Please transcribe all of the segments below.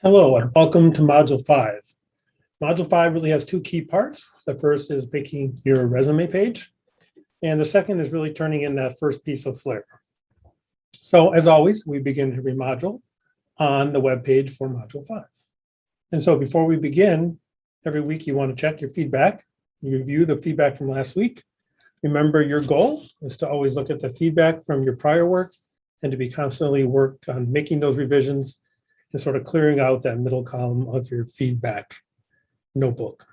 Hello and welcome to Module 5. Module 5 really has two key parts. The first is making your resume page, and the second is really turning in that first piece of flair. So as always, we begin every module on the web page for Module 5. And so before we begin, every week you want to check your feedback. You review the feedback from last week. Remember, your goal is to always look at the feedback from your prior work and to be constantly work on making those revisions and sort of clearing out that middle column of your feedback notebook.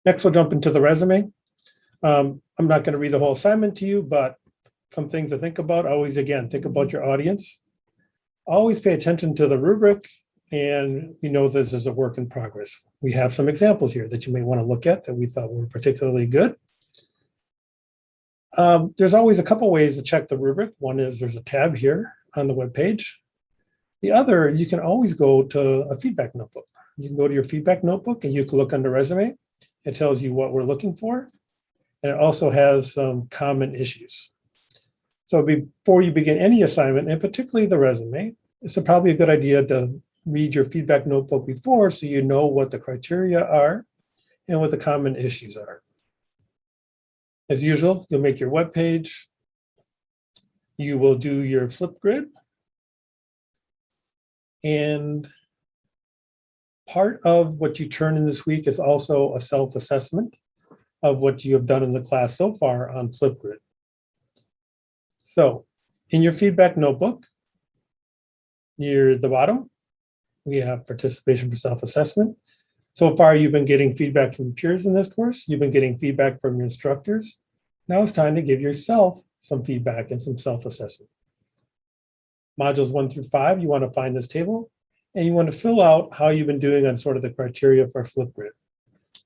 Next, we'll jump into the resume. I'm not going to read the whole assignment to you, but some things to think about. Always, again, think about your audience. Always pay attention to the rubric, and you know this is a work in progress. We have some examples here that you may want to look at that we thought were particularly good. There's always a couple ways to check the rubric. One is there's a tab here on the web page. The other, you can always go to a feedback notebook. You can go to your feedback notebook and you can look under resume. It tells you what we're looking for. And it also has some common issues. So before you begin any assignment, and particularly the resume, it's probably a good idea to read your feedback notebook before so you know what the criteria are and what the common issues are. As usual, you'll make your web page. You will do your Flipgrid. And part of what you turn in this week is also a self-assessment of what you have done in the class so far on Flipgrid. So in your feedback notebook, near the bottom, we have participation for self-assessment. So far, you've been getting feedback from peers in this course. You've been getting feedback from your instructors. Now it's time to give yourself some feedback and some self-assessment. Modules 1 through 5, you want to find this table, and you want to fill out how you've been doing on sort of the criteria for Flipgrid.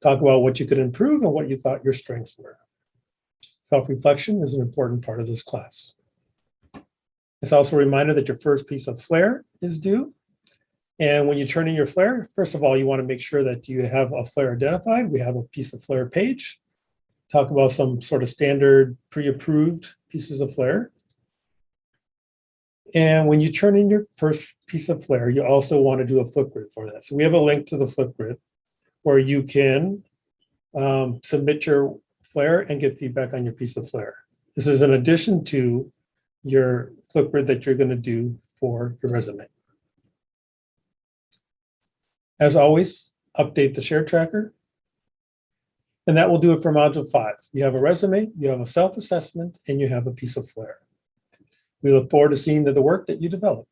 Talk about what you could improve and what you thought your strengths were. Self-reflection is an important part of this class. It's also a reminder that your first piece of flair is due. And when you turn in your flair, first of all, you want to make sure that you have a flair identified. We have a piece of flair page. Talk about some sort of standard pre-approved pieces of flair. And when you turn in your first piece of flair, you also want to do a Flipgrid for that. So we have a link to the Flipgrid where you can submit your flair and get feedback on your piece of flair. This is in addition to your Flipgrid that you're going to do for your resume. As always, update the share tracker. And that will do it for Module 5. You have a resume, you have a self-assessment, and you have a piece of flair. We look forward to seeing the work that you develop.